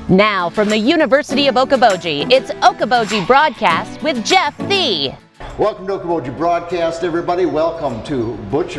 Now from the University of Okoboji, it's Okoboji Broadcast with Jeff Thee. Welcome to Okoboji Broadcast, everybody. Welcome to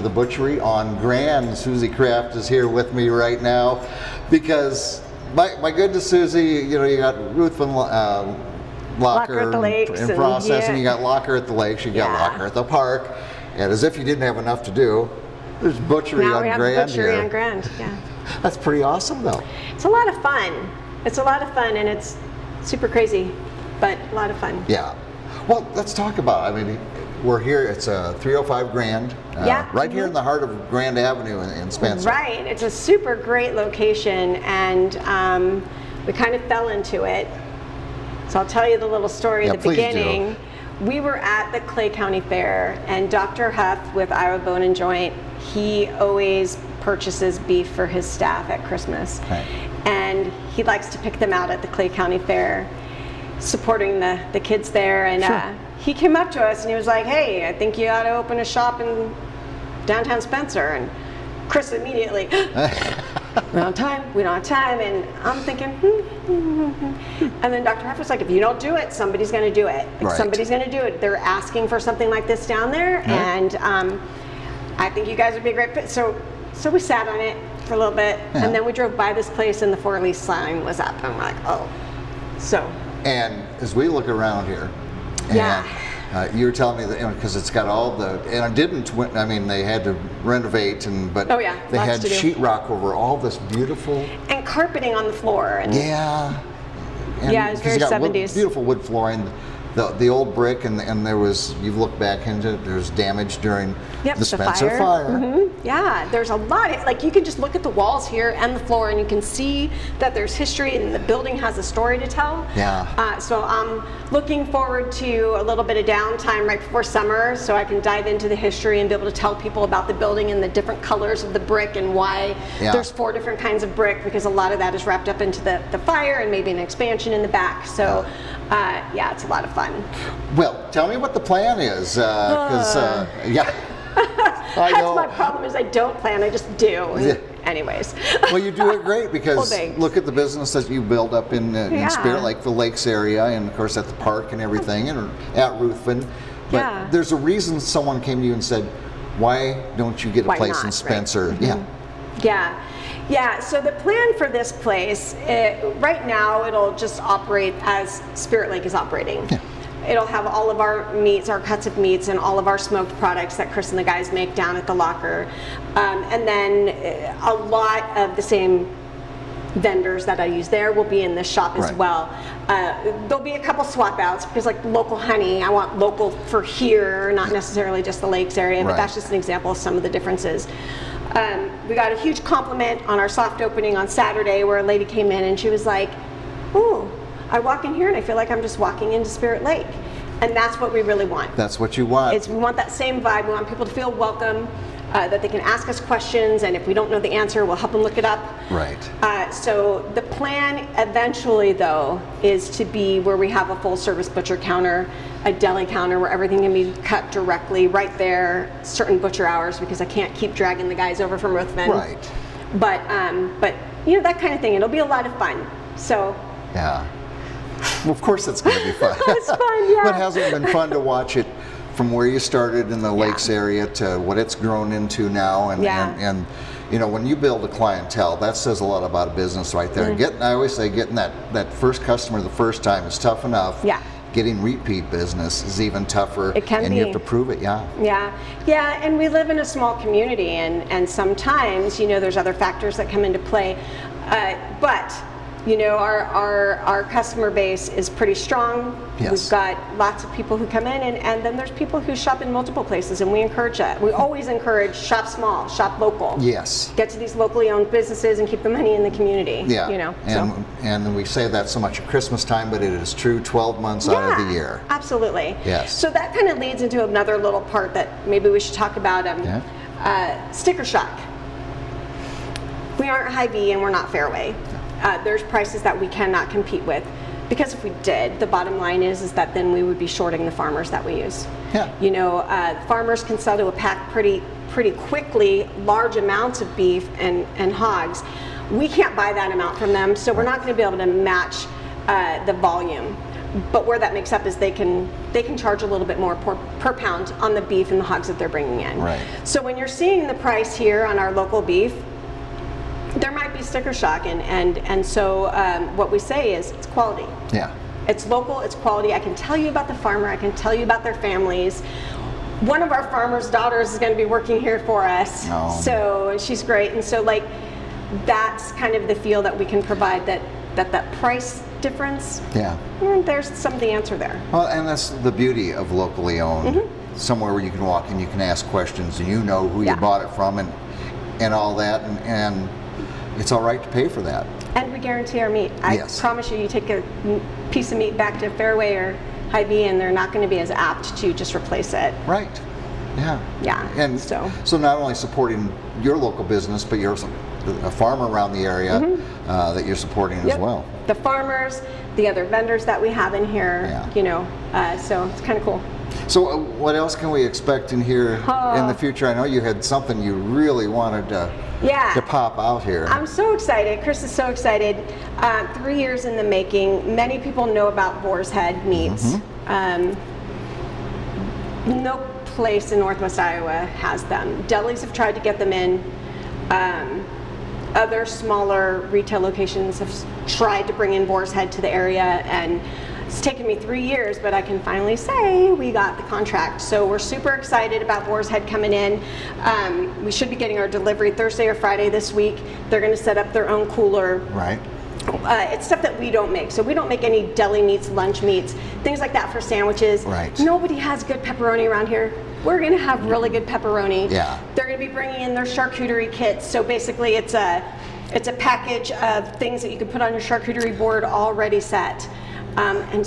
the Butchery on Grand. Suzie Kraft is here with me right now because, my goodness, Suzie, you know, you got Ruthven Locker at the lakes in processing, yeah. You got Locker at the lakes, you got Locker at the park, and as if you didn't have enough to do, there's Butchery now on we have Grand Butchery here. on Grand, yeah. That's pretty awesome, though. It's a lot of fun. It's a lot of fun, and it's super crazy, but a lot of fun. Yeah. Well, let's talk about, I mean, we're here, it's 305 Grand, right here in the heart of Grand Avenue in Spencer. Right, it's a super great location, and we kind of fell into it. So I'll tell you the little story at the beginning. We were at the Clay County Fair, and Dr. Huff with Iowa Bone and Joint, he always purchases beef for his staff at Christmas. Right. And he likes to pick them out at the Clay County Fair, supporting the kids there. And he came up to us and he was like, "Hey, I think you ought to open a shop in downtown Spencer." And Chris immediately, "We don't have time. And I'm thinking, And then Dr. Huff was like, "If you don't do it, somebody's going to do it. Like, somebody's going to do it. They're asking for something like this down there, and I think you guys would be a great fit." So we sat on it for a little bit, and then we drove by this place, and the for lease sign was up, and we're like, "Oh." So. And as we look around here, and you were telling me that, because it's got all the, and I mean, they had to renovate, but they had sheetrock over all this beautiful. And carpeting on the floor. And it's very 70s. Beautiful wood flooring. The old brick, and there was, you've looked back into it, there's damage during the Spencer fire. Yeah, there's a lot. Like, you can just look at the walls here and the floor, and you can see that there's history, and the building has a story to tell. Yeah. So I'm looking forward to a little bit of downtime right before summer, so I can dive into the history and be able to tell people about the building and the different colors of the brick and why there's 4 different kinds of brick, because a lot of that is wrapped up into the fire and maybe an expansion in the back. So it's a lot of fun. Well, tell me what the plan is, because I know. That's my problem, is I don't plan, I just do. Anyways. Well, you do it great, because look at the business that you build up in Spirit Lake, the Lakes area, and of course at the park and everything, and at Ruthven. But there's a reason someone came to you and said, "Why don't you get a place in Spencer?" Right? Yeah, so the plan for this place, right now it'll just operate as Spirit Lake is operating. Yeah. It'll have all of our meats, our cuts of meats, and all of our smoked products that Chris and the guys make down at the Locker. And then a lot of the same vendors that I use there will be in this shop as well. There'll be a couple swap outs, because like local honey, I want local for here, not necessarily just the Lakes area, but that's just an example of some of the differences. We got a huge compliment on our soft opening on Saturday, where a lady came in and she was like, "Ooh, I walk in here and I feel like I'm just walking into Spirit Lake." And that's what we really want. That's what you want. We want that same vibe. We want people to feel welcome, that they can ask us questions, and if we don't know the answer, we'll help them look it up. Right. So the plan eventually, though, is to be where we have a full service butcher counter, a deli counter where everything can be cut directly right there, certain butcher hours, because I can't keep dragging the guys over from Ruthven. Right. But you know, that kind of thing. It'll be a lot of fun. So. Yeah. Well, of course it's going to be fun. It's fun, yeah. But hasn't it been fun to watch it from where you started in the Lakes area to what it's grown into now? And you know, when you build a clientele, that says a lot about a business right there. And I always say, getting that first customer the first time is tough enough. Yeah. Getting repeat business is even tougher. It can be. And you have to prove it, Yeah, and we live in a small community, and sometimes, you know, there's other factors that come into play. But you know, our customer base is pretty strong. Yes. We've got lots of people who come in, and then there's people who shop in multiple places, and we encourage that. We always encourage shop small, shop local. Yes. Get to these locally owned businesses and keep the money in the community. Yeah. You know. And we say that so much at Christmas time, but it is true 12 months out of the year. Absolutely. Yes. So that kind of leads into another little part that maybe we should talk about. Sticker shock. We aren't Hy-Vee and we're not Fairway. There's prices that we cannot compete with, because if we did, the bottom line is that then we would be shorting the farmers that we use. Yeah. You know, farmers can sell to a pack pretty quickly large amounts of beef and hogs. We can't buy that amount from them, so we're not going to be able to match the volume. But where that makes up is they can charge a little bit more per pound on the beef and the hogs that they're bringing in. Right. So when you're seeing the price here on our local beef, there might be sticker shock, and so what we say is it's quality. Yeah. It's local, it's quality. I can tell you about the farmer, I can tell you about their families. One of our farmers' daughters is going to be working here for us, so she's great. And so like that's kind of the feel that we can provide, that price difference. Yeah. There's some of the answer there. Well, and that's the beauty of locally owned. Somewhere where you can walk in, you can ask questions, and you know who you bought it from, and all that, and it's all right to pay for that. And we guarantee our meat. I promise you, you take a piece of meat back to Fairway or Hy-Vee, and they're not going to be as apt to just replace it. Right. Yeah. Yeah. And so not only supporting your local business, but you're a farmer around the area that you're supporting as well. The farmers, the other vendors that we have in here, you know, so it's kind of cool. So what else can we expect in here in the future? I know you had something you really wanted to pop out here. I'm so excited. Chris is so excited. 3 years in the making. Many people know about Boar's Head meats. No place in Northwest Iowa has them. Delis have tried to get them in. Other smaller retail locations have tried to bring in Boar's Head to the area, and it's taken me 3 years, but I can finally say we got the contract. So we're super excited about Boar's Head coming in. We should be getting our delivery Thursday or Friday this week. They're going to set up their own cooler. Right. It's stuff that we don't make. So we don't make any deli meats, lunch meats, things like that for sandwiches. Right. Nobody has good pepperoni around here. We're going to have really good pepperoni. Yeah. They're going to be bringing in their charcuterie kits. So basically it's a package of things that you can put on your charcuterie board already set. And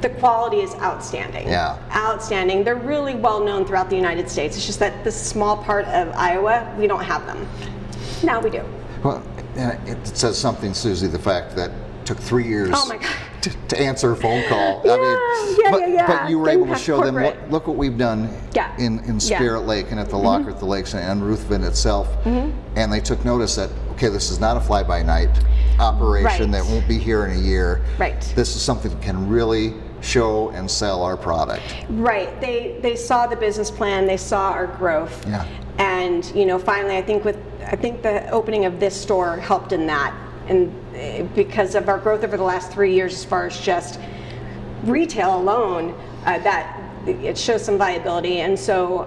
the quality is outstanding. Yeah. Outstanding. They're really well known throughout the United States. It's just that this small part of Iowa, we don't have them. Now we do. Well, it says something, Suzie, the fact that it took 3 years to answer a phone call. But you were able to show them, look what we've done in Spirit Lake and at the Locker at the Lakes and Ruthven itself. And they took notice that, okay, this is not a fly-by-night operation that won't be here in a year. Right. This is something that can really show and sell our product. Right. They saw the business plan, they saw our growth. Yeah. And you know, finally, I think the opening of this store helped in that, and because of our growth over the last 3 years, as far as just retail alone, that it shows some viability. And so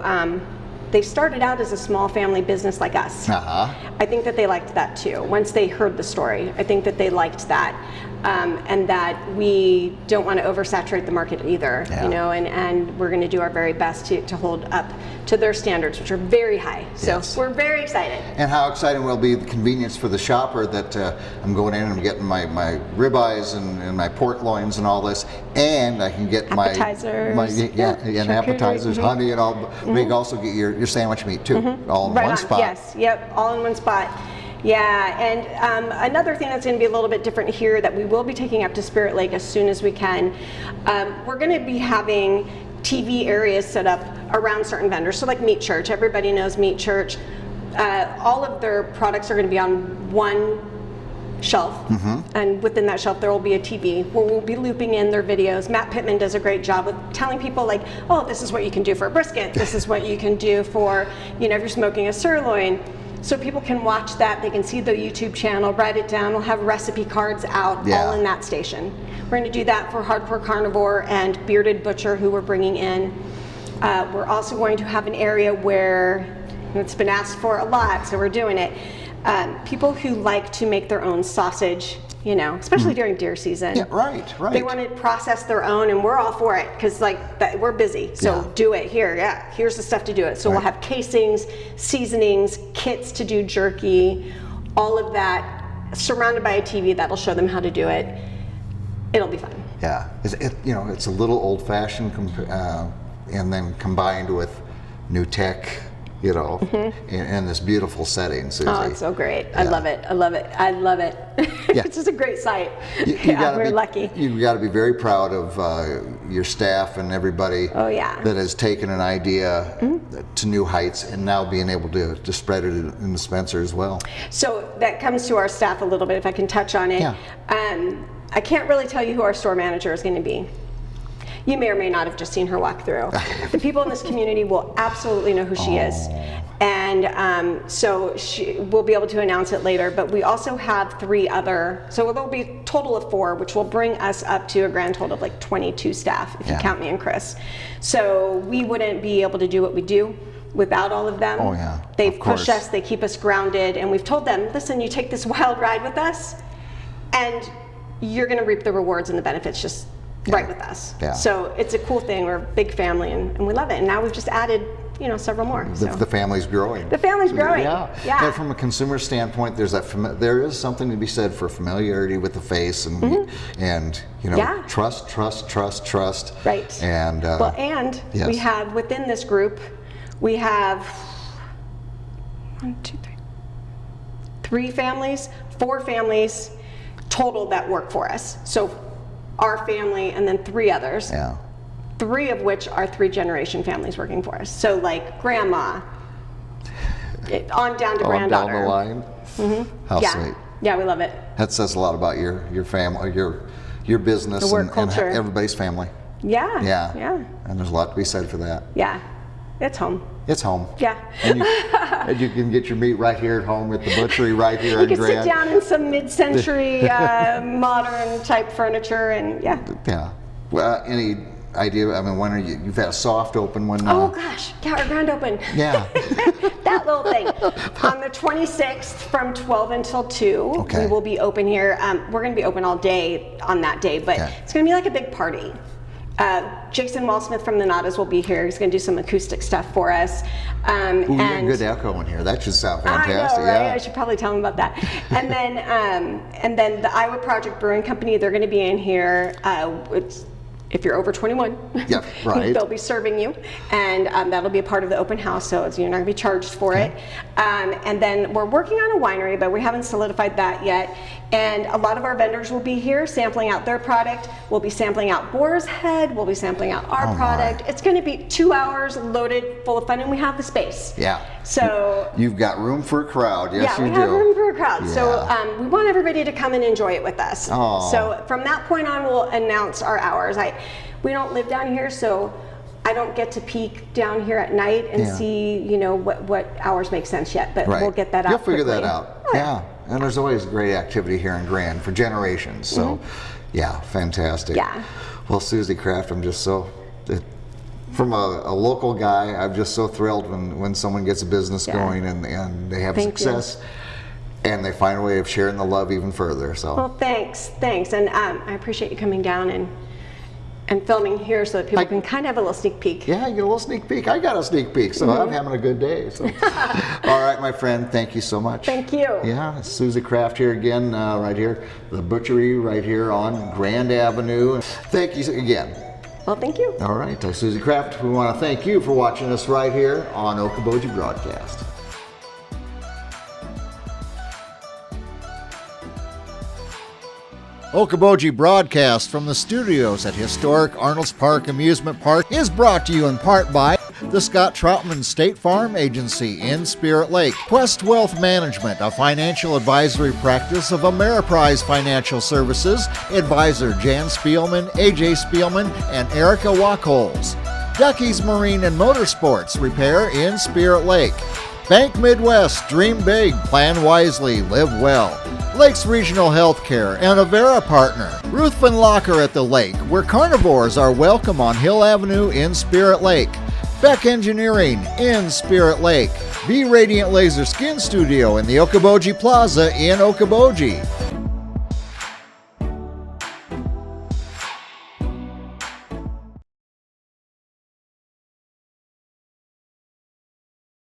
they started out as a small family business like us. I think that they liked that too. Once they heard the story, I think that they liked that. And that we don't want to oversaturate the market either, you know, and we're going to do our very best to hold up to their standards, which are very high. So we're very excited. And how exciting will be the convenience for the shopper that I'm going in and I'm getting my ribeyes and my pork loins and all this, and I can get appetizers, and appetizers, honey, and all. But you can also get your sandwich meat too, all in one spot. Yes, yep, all in one spot. Yeah, and another thing that's going to be a little bit different here that we will be taking up to Spirit Lake as soon as we can, we're going to be having TV areas set up around certain vendors. So like Meat Church, everybody knows Meat Church. All of their products are going to be on one shelf, and within that shelf there will be a TV where we'll be looping in their videos. Matt Pittman does a great job with telling people like, oh, this is what you can do for a brisket, this is what you can do for, you know, if you're smoking a sirloin. So people can watch that, they can see the YouTube channel, write it down, we'll have recipe cards out, all in that station. We're going to do that for Hardcore Carnivore and Bearded Butcher, who we're bringing in. We're also going to have an area where, it's been asked for a lot, so we're doing it, people who like to make their own sausage, you know, especially during deer season. Yeah, right. They want to process their own, and we're all for it because like we're busy. So do it here. Yeah, here's the stuff to do it. So we'll have casings, seasonings, kits to do jerky, all of that, surrounded by a TV that'll show them how to do it. It'll be fun. Yeah, you know, it's a little old-fashioned, and then combined with new tech. you know, in this beautiful setting, Susie. Oh, it's so great. Yeah. I love it. I love it. I love it. Yeah. It's just a great site. We're lucky. You've got to be very proud of your staff and everybody that has taken an idea to new heights and now being able to spread it in the Spencer as well. So that comes to our staff a little bit, if I can touch on it. Yeah. I can't really tell you who our store manager is going to be. You may or may not have just seen her walk through. The people in this community will absolutely know who she is. And so we'll be able to announce it later, but we also have 3 other, so there'll be a total of 4, which will bring us up to a grand total of like 22 staff, if you count me and Chris. So we wouldn't be able to do what we do without all of them. Oh yeah, They push us, they keep us grounded, and we've told them, listen, you take this wild ride with us, and you're gonna reap the rewards and the benefits just right with us. Yeah. So it's a cool thing. We're a big family, and we love it. And now we've just added, several more. The family's growing. The family's growing. Yeah. And from a consumer standpoint, there is something to be said for familiarity with the face and trust. Right. And we have within this group, we have 4 families total that work for us. So our family and then 3 others. Yeah. 3 of which are 3-generation families working for us. So like grandma, on down to granddaughter. Down the line. How sweet. Yeah, we love it. That says a lot about your family, your business, the work culture. And everybody's family. Yeah. And there's a lot to be said for that. Yeah. It's home. It's home. Yeah. And you can get your meat right here at home at the butchery right here in Grand. You can sit down in some mid-century modern type furniture and Yeah. Well, any idea? I mean, when are you've had a soft open one? Oh gosh, our grand open. Yeah. That little thing. On the 26th from 12 until 2, we will be open here. We're going to be open all day on that day, but it's going to be like a big party. Jason Walsmith from the Nadas will be here. He's going to do some acoustic stuff for us. Ooh, you got good echo in here. That should sound fantastic. I know, right? I should probably tell him about that. And then the Iowa Project Brewing Company, they're going to be in here. If you're over 21, they'll be serving you, and that'll be a part of the open house, so you're not going to be charged for it. And then we're working on a winery, but we haven't solidified that yet. And a lot of our vendors will be here sampling out their product. We'll be sampling out Boar's Head. We'll be sampling out our product. It's going to be 2 hours loaded full of fun, and we have the space. Yeah. So you've got room for a crowd. Yes, you do. Yeah, we have room for a crowd. Yeah. So we want everybody to come and enjoy it with us. Oh. So from that point on, we'll announce our hours. We don't live down here, so I don't get to peek down here at night and see, what hours make sense yet. But we'll get that out. You'll figure quickly. that out. Oh, yeah. And there's always great activity here in Grand for generations. So, fantastic. Yeah. Well, Suzie Kraft, I'm just so, from a local guy, I'm just so thrilled when someone gets a business going and they have success. And they find a way of sharing the love even further. So. Well, thanks, and I appreciate you coming down and filming here so that people can kind of have a little sneak peek. Yeah, you get a little sneak peek. I got a sneak peek, so I'm having a good day. So. All right, my friend, thank you so much. Thank you. Yeah, it's Suzie Kraft here again, right here, the Butchery right here on Grand Avenue. Thank you again. Well, thank you. All right, Suzie Kraft, we want to thank you for watching us right here on Okoboji Broadcast. Okoboji Broadcast from the studios at historic Arnold's Park Amusement Park is brought to you in part by the Scott Troutman State Farm Agency in Spirit Lake, Quest Wealth Management, a financial advisory practice of Ameriprise Financial Services, advisor Jan Spielman, AJ Spielman, and Erica Wachholz, Ducky's Marine and Motorsports Repair in Spirit Lake, Bank Midwest, dream big, plan wisely, live well. Lakes Regional Healthcare and Avera Partner. Ruthven Locker at the Lake, where carnivores are welcome on Hill Avenue in Spirit Lake. Beck Engineering in Spirit Lake. Be Radiant Laser Skin Studio in the Okoboji Plaza in Okoboji.